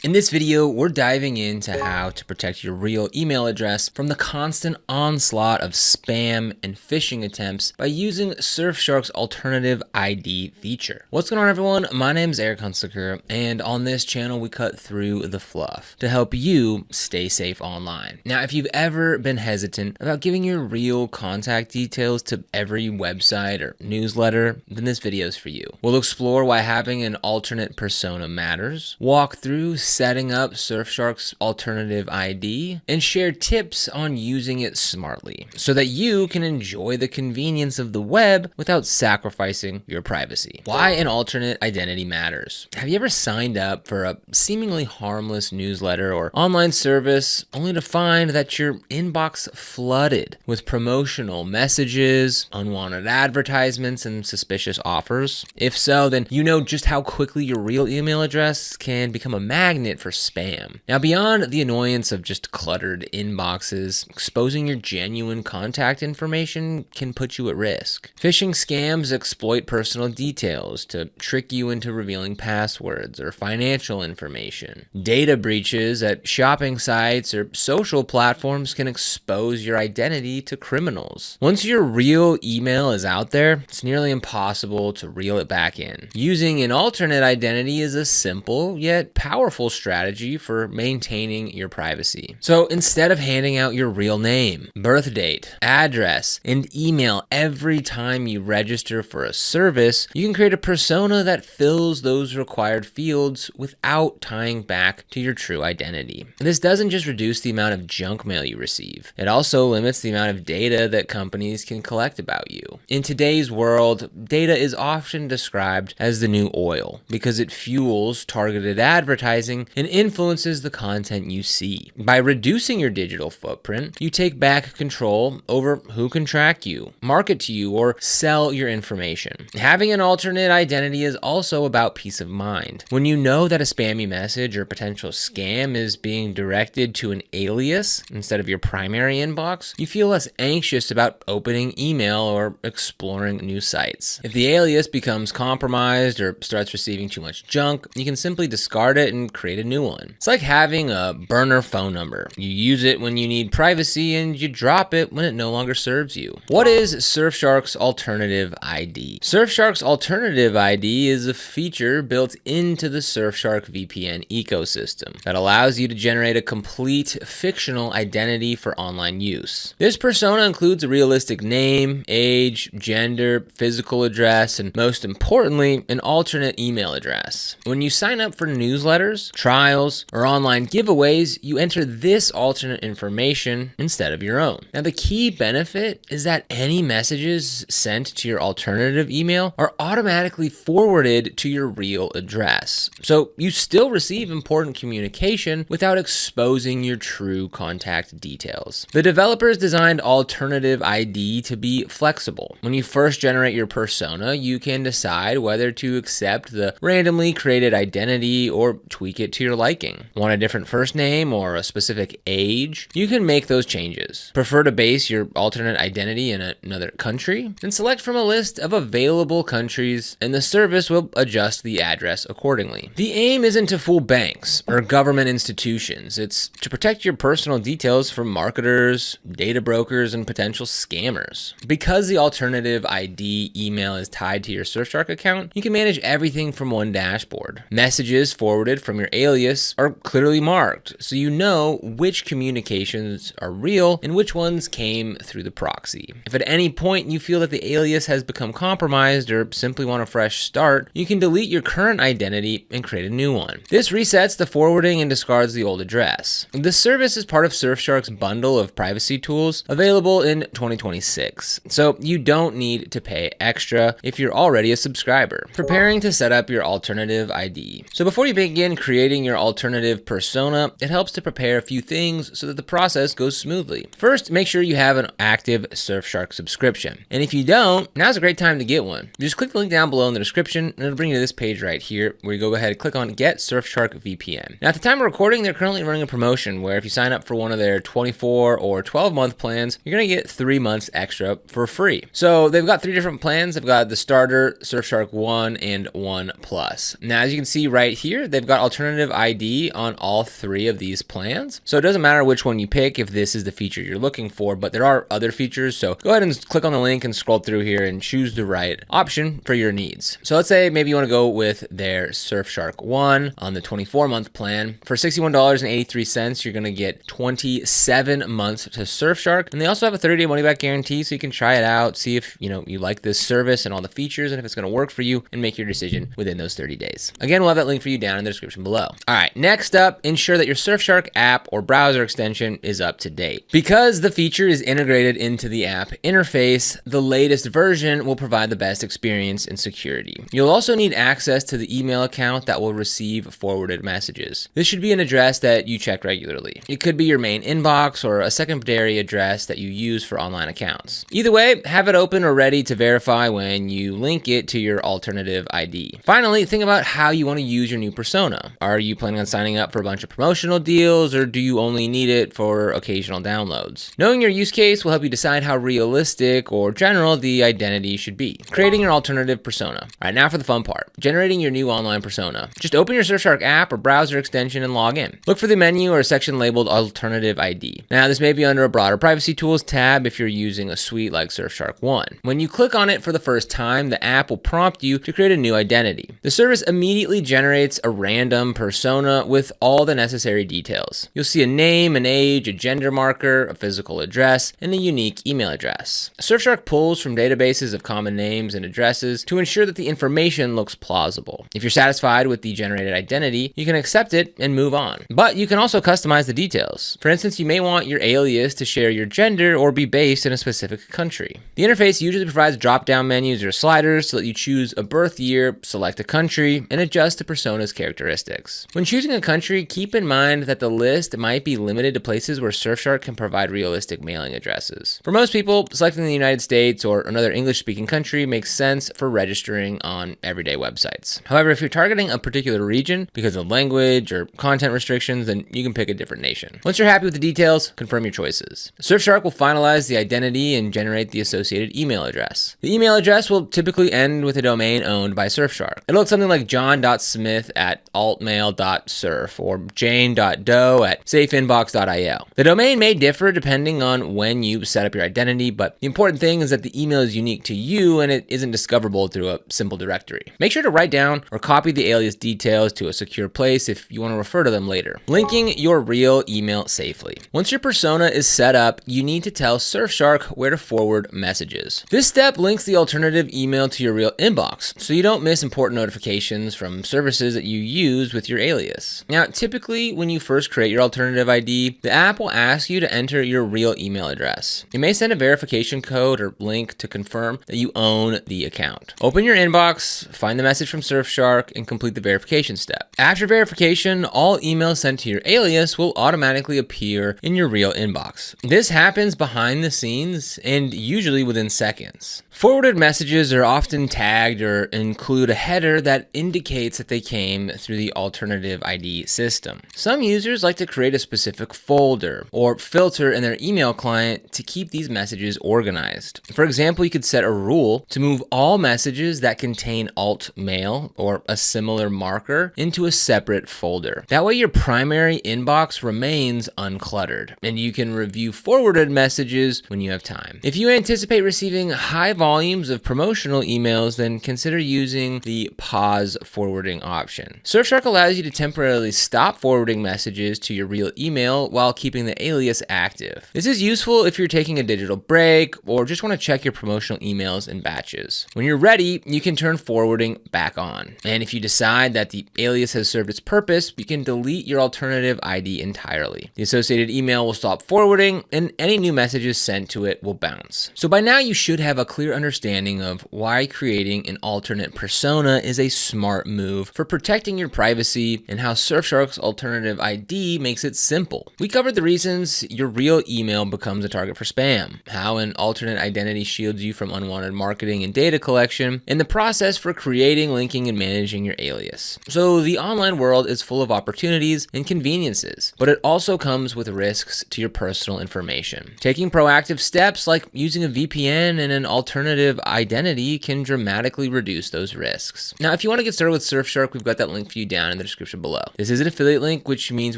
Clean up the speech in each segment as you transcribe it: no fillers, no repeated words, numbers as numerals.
In this video, we're diving into how to protect your real email address from the constant onslaught of spam and phishing attempts by using Surfshark's alternative ID feature. What's going on, everyone? My name is Eric Hunsaker, and on this channel, we cut through the fluff to help you stay safe online. Now, if you've ever been hesitant about giving your real contact details to every website or newsletter, then this video is for you. We'll explore why having an alternate persona matters, walk through setting up Surfshark's alternative ID, and share tips on using it smartly so that you can enjoy the convenience of the web without sacrificing your privacy. Why an alternate identity matters. Have you ever signed up for a seemingly harmless newsletter or online service only to find that your inbox flooded with promotional messages, unwanted advertisements, and suspicious offers? If so, then you know just how quickly your real email address can become a magnet for spam. Now, beyond the annoyance of just cluttered inboxes, exposing your genuine contact information can put you at risk. Phishing scams exploit personal details to trick you into revealing passwords or financial information. Data breaches at shopping sites or social platforms can expose your identity to criminals. Once your real email is out there, it's nearly impossible to reel it back in. Using an alternate identity is a simple yet powerful strategy for maintaining your privacy. So instead of handing out your real name, birth date, address, and email every time you register for a service, you can create a persona that fills those required fields without tying back to your true identity. This doesn't just reduce the amount of junk mail you receive, it also limits the amount of data that companies can collect about you. In today's world, data is often described as the new oil because it fuels targeted advertising and influences the content you see. By reducing your digital footprint, you take back control over who can track you, market to you, or sell your information. Having an alternate identity is also about peace of mind. When you know that a spammy message or potential scam is being directed to an alias instead of your primary inbox, you feel less anxious about opening email or exploring new sites. If the alias becomes compromised or starts receiving too much junk, you can simply discard it and create a new one. It's like having a burner phone number. You use it when you need privacy and you drop it when it no longer serves you. What is Surfshark's alternative ID? Surfshark's alternative ID is a feature built into the Surfshark VPN ecosystem that allows you to generate a complete fictional identity for online use. This persona includes a realistic name, age, gender, physical address, and most importantly, an alternate email address. When you sign up for newsletters, trials, or online giveaways, you enter this alternate information instead of your own. Now, the key benefit is that any messages sent to your alternative email are automatically forwarded to your real address. So you still receive important communication without exposing your true contact details. The developers designed alternative ID to be flexible. When you first generate your persona, you can decide whether to accept the randomly created identity or tweak it to your liking. Want a different first name or a specific age? You can make those changes. Prefer to base your alternate identity in another country? Then select from a list of available countries and the service will adjust the address accordingly. The aim isn't to fool banks or government institutions. It's to protect your personal details from marketers, data brokers, and potential scammers. Because the alternative ID email is tied to your Surfshark account, you can manage everything from one dashboard. Messages forwarded from your alias are clearly marked, so you know which communications are real and which ones came through the proxy. If at any point you feel that the alias has become compromised or simply want a fresh start, you can delete your current identity and create a new one. This resets the forwarding and discards the old address. This service is part of Surfshark's bundle of privacy tools available in 2026, so you don't need to pay extra if you're already a subscriber. Preparing to set up your alternative ID. So before you begin creating your alternative persona, it helps to prepare a few things so that the process goes smoothly. First, make sure you have an active Surfshark subscription. And if you don't, now's a great time to get one. Just click the link down below in the description and it'll bring you to this page right here where you go ahead and click on Get Surfshark VPN. Now, at the time of recording, they're currently running a promotion where if you sign up for one of their 24 or 12-month plans, you're going to get 3 months extra for free. So they've got 3 different plans. They've got the Starter, Surfshark 1, and 1 Plus. Now, as you can see right here, they've got alternative alternative ID on all 3 of these plans. So it doesn't matter which one you pick if this is the feature you're looking for, but there are other features. So go ahead and click on the link and scroll through here and choose the right option for your needs. So let's say maybe you want to go with their Surfshark 1 on the 24-month plan. For $61.83, you're going to get 27 months to Surfshark. And they also have a 30-day money-back guarantee, so you can try it out, see if you like this service and all the features, and if it's going to work for you, and make your decision within those 30 days. Again, we'll have that link for you down in the description below. All right, next up, ensure that your Surfshark app or browser extension is up to date. Because the feature is integrated into the app interface, the latest version will provide the best experience and security. You'll also need access to the email account that will receive forwarded messages. This should be an address that you check regularly. It could be your main inbox or a secondary address that you use for online accounts. Either way, have it open or ready to verify when you link it to your alternative ID. Finally, think about how you want to use your new persona. Are you planning on signing up for a bunch of promotional deals, or do you only need it for occasional downloads? Knowing your use case will help you decide how realistic or general the identity should be. Creating your alternative persona. All right, now for the fun part, generating your new online persona. Just open your Surfshark app or browser extension and log in. Look for the menu or a section labeled Alternative ID. Now, this may be under a broader privacy tools tab if you're using a suite like Surfshark 1. When you click on it for the first time, the app will prompt you to create a new identity. The service immediately generates a random persona with all the necessary details. You'll see a name, an age, a gender marker, a physical address, and a unique email address. Surfshark pulls from databases of common names and addresses to ensure that the information looks plausible. If you're satisfied with the generated identity, you can accept it and move on. But you can also customize the details. For instance, you may want your alias to share your gender or be based in a specific country. The interface usually provides drop-down menus or sliders to let you choose a birth year, select a country, and adjust the persona's characteristics. When choosing a country, keep in mind that the list might be limited to places where Surfshark can provide realistic mailing addresses. For most people, selecting the United States or another English-speaking country makes sense for registering on everyday websites. However, if you're targeting a particular region because of language or content restrictions, then you can pick a different nation. Once you're happy with the details, confirm your choices. Surfshark will finalize the identity and generate the associated email address. The email address will typically end with a domain owned by Surfshark. It'll look something like john.smith@altmail.surf or jane.doe@safeinbox.io. The domain may differ depending on when you set up your identity, but the important thing is that the email is unique to you and it isn't discoverable through a simple directory. Make sure to write down or copy the alias details to a secure place if you want to refer to them later. Linking your real email safely. Once your persona is set up, you need to tell Surfshark where to forward messages. This step links the alternative email to your real inbox, so you don't miss important notifications from services that you use with your alias. Now, typically, when you first create your alternative ID, the app will ask you to enter your real email address. It may send a verification code or link to confirm that you own the account. Open your inbox, find the message from Surfshark, and complete the verification step. After verification, all emails sent to your alias will automatically appear in your real inbox. This happens behind the scenes and usually within seconds. Forwarded messages are often tagged or include a header that indicates that they came through the alternative ID system. Some users like to create a specific folder or filter in their email client to keep these messages organized. For example, you could set a rule to move all messages that contain alt mail or a similar marker into a separate folder. That way your primary inbox remains uncluttered and you can review forwarded messages when you have time. If you anticipate receiving high volumes of promotional emails, then consider using the pause forwarding option. Surfshark allows you to temporarily stop forwarding messages to your real email while keeping the alias active. This is useful if you're taking a digital break or just want to check your promotional emails in batches. When you're ready, you can turn forwarding back on. And if you decide that the alias has served its purpose, you can delete your alternative ID entirely. The associated email will stop forwarding and any new messages sent to it will bounce. So by now you should have a clear understanding of why creating an alternate persona is a smart move for protecting your privacy and how Surfshark's alternative ID makes it simple. We covered the reasons your real email becomes a target for spam, how an alternate identity shields you from unwanted marketing and data collection, and the process for creating, linking, and managing your alias. So the online world is full of opportunities and conveniences, but it also comes with risks to your personal information. Taking proactive steps like using a VPN and an alternative alternative identity can dramatically reduce those risks. Now, if you want to get started with Surfshark, we've got that link for you down in the description below. This is an affiliate link, which means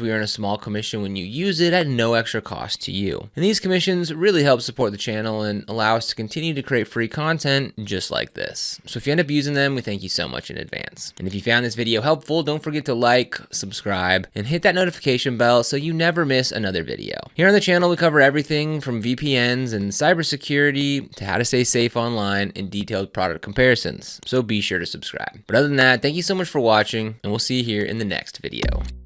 we earn a small commission when you use it at no extra cost to you. And these commissions really help support the channel and allow us to continue to create free content just like this. So if you end up using them, we thank you so much in advance. And if you found this video helpful, don't forget to like, subscribe, and hit that notification bell so you never miss another video. Here on the channel, we cover everything from VPNs and cybersecurity to how to stay safe online and detailed product comparisons. So be sure to subscribe. But other than that, thank you so much for watching, and we'll see you here in the next video.